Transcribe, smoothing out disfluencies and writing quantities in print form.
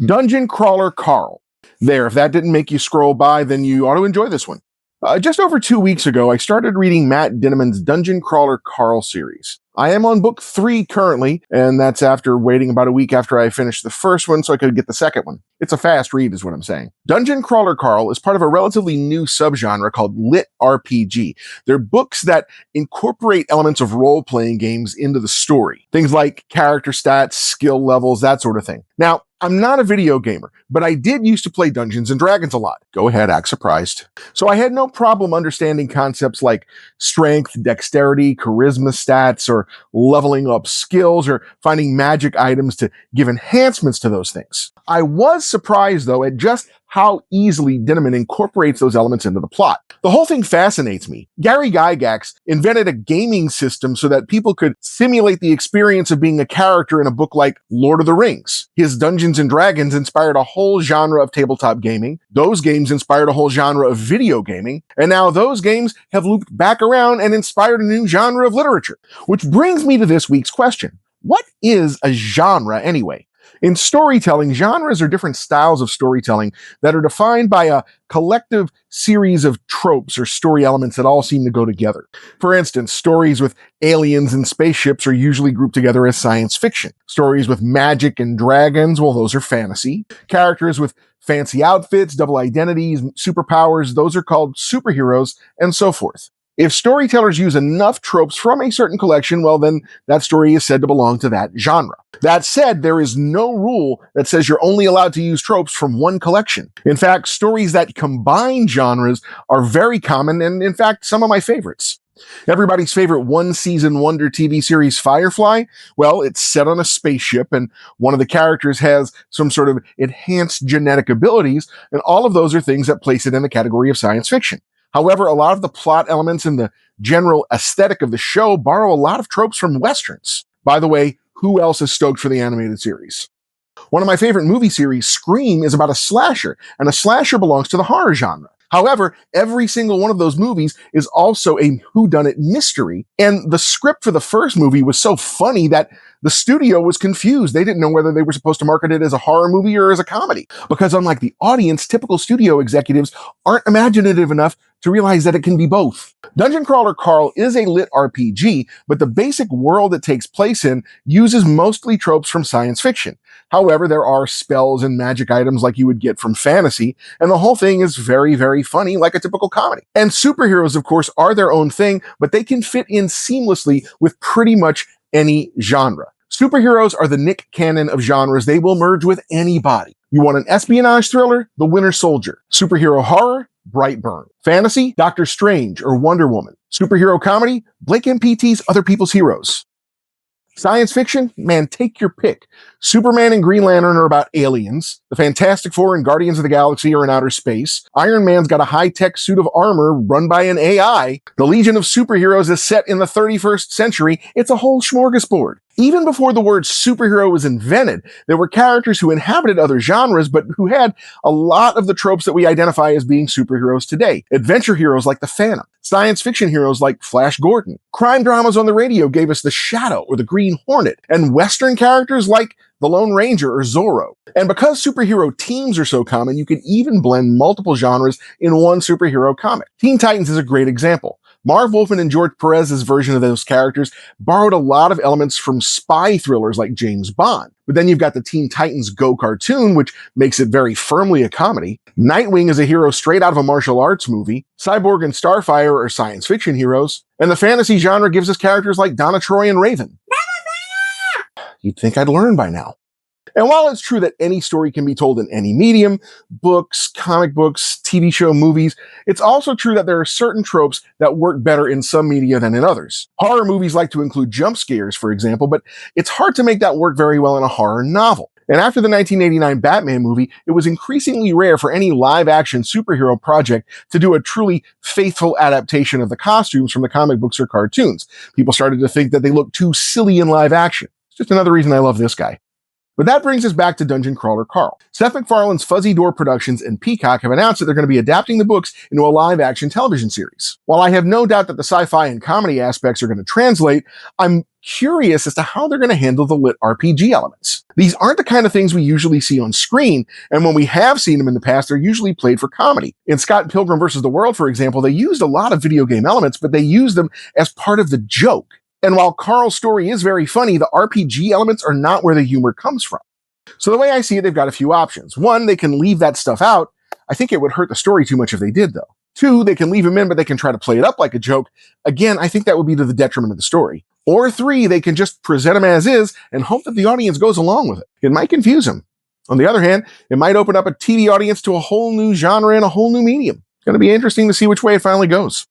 Dungeon Crawler Carl. There, if that didn't make you scroll by, then you ought to enjoy this one. Just over 2 weeks ago, I started reading Matt Dinneman's Dungeon Crawler Carl series. I am on book 3 currently, and that's after waiting about a week after I finished the first one so I could get the second one. It's a fast read is what I'm saying. Dungeon Crawler Carl is part of a relatively new subgenre called LitRPG. They're books that incorporate elements of role-playing games into the story. Things like character stats, skill levels, that sort of thing. Now, I'm not a video gamer, but I did used to play Dungeons & Dragons a lot. Go ahead, act surprised. So I had no problem understanding concepts like strength, dexterity, charisma stats, or leveling up skills, or finding magic items to give enhancements to those things. I was surprised, though, at just how easily Dinneman incorporates those elements into the plot. The whole thing fascinates me. Gary Gygax invented a gaming system so that people could simulate the experience of being a character in a book like Lord of the Rings. His Dungeons & Dragons inspired a whole genre of tabletop gaming. Those games inspired a whole genre of video gaming. And now those games have looped back around and inspired a new genre of literature. Which brings me to this week's question. What is a genre anyway? In storytelling, genres are different styles of storytelling that are defined by a collective series of tropes or story elements that all seem to go together. For instance, stories with aliens and spaceships are usually grouped together as science fiction. Stories with magic and dragons, well, those are fantasy. Characters with fancy outfits, double identities, superpowers, those are called superheroes, and so forth. If storytellers use enough tropes from a certain collection, well, then that story is said to belong to that genre. That said, there is no rule that says you're only allowed to use tropes from one collection. In fact, stories that combine genres are very common, and in fact, some of my favorites. Everybody's favorite one-season wonder TV series, Firefly, well, it's set on a spaceship, and one of the characters has some sort of enhanced genetic abilities, and all of those are things that place it in the category of science fiction. However, a lot of the plot elements and the general aesthetic of the show borrow a lot of tropes from Westerns. By the way, who else is stoked for the animated series? One of my favorite movie series, Scream, is about a slasher, and a slasher belongs to the horror genre. However, every single one of those movies is also a whodunit mystery, and the script for the first movie was so funny that the studio was confused. They didn't know whether they were supposed to market it as a horror movie or as a comedy. Because unlike the audience, typical studio executives aren't imaginative enough to realize that it can be both. Dungeon Crawler Carl is a lit RPG, but the basic world it takes place in uses mostly tropes from science fiction. However, there are spells and magic items like you would get from fantasy, and the whole thing is very, very funny, like a typical comedy. And superheroes, of course, are their own thing, but they can fit in seamlessly with pretty much any genre. Superheroes are the Nick Cannon of genres. They will merge with anybody. You want an espionage thriller? The Winter Soldier. Superhero horror? Brightburn. Fantasy? Doctor Strange or Wonder Woman. Superhero comedy? Blake MPT's Other People's Heroes. Science fiction? Man, take your pick. Superman and Green Lantern are about aliens. The Fantastic Four and Guardians of the Galaxy are in outer space. Iron Man's got a high-tech suit of armor run by an AI. The Legion of Superheroes is set in the 31st century. It's a whole smorgasbord. Even before the word superhero was invented, there were characters who inhabited other genres, but who had a lot of the tropes that we identify as being superheroes today. Adventure heroes like the Phantom. Science fiction heroes like Flash Gordon. Crime dramas on the radio gave us the Shadow or the Green Hornet. And Western characters like the Lone Ranger or Zorro. And because superhero teams are so common, you can even blend multiple genres in one superhero comic. Teen Titans is a great example. Marv Wolfman and George Perez's version of those characters borrowed a lot of elements from spy thrillers like James Bond. But then you've got the Teen Titans Go cartoon, which makes it very firmly a comedy. Nightwing is a hero straight out of a martial arts movie. Cyborg and Starfire are science fiction heroes. And the fantasy genre gives us characters like Donna Troy and Raven. You'd think I'd learn by now. And while it's true that any story can be told in any medium, books, comic books, TV show, movies, it's also true that there are certain tropes that work better in some media than in others. Horror movies like to include jump scares, for example, but it's hard to make that work very well in a horror novel. And after the 1989 Batman movie, it was increasingly rare for any live-action superhero project to do a truly faithful adaptation of the costumes from the comic books or cartoons. People started to think that they looked too silly in live action. It's just another reason I love this guy. But that brings us back to Dungeon Crawler Carl. Seth MacFarlane's Fuzzy Door Productions and Peacock have announced that they're going to be adapting the books into a live-action television series. While I have no doubt that the sci-fi and comedy aspects are going to translate, I'm curious as to how they're going to handle the LitRPG elements. These aren't the kind of things we usually see on screen, and when we have seen them in the past, they're usually played for comedy. In Scott Pilgrim vs. the World, for example, they used a lot of video game elements, but they used them as part of the joke. And while Carl's story is very funny, the RPG elements are not where the humor comes from. So the way I see it, they've got a few options. One, they can leave that stuff out. I think it would hurt the story too much if they did, though. Two, they can leave them in, but they can try to play it up like a joke. Again, I think that would be to the detriment of the story. Or three, they can just present them as is and hope that the audience goes along with it. It might confuse them. On the other hand, it might open up a TV audience to a whole new genre and a whole new medium. It's going to be interesting to see which way it finally goes.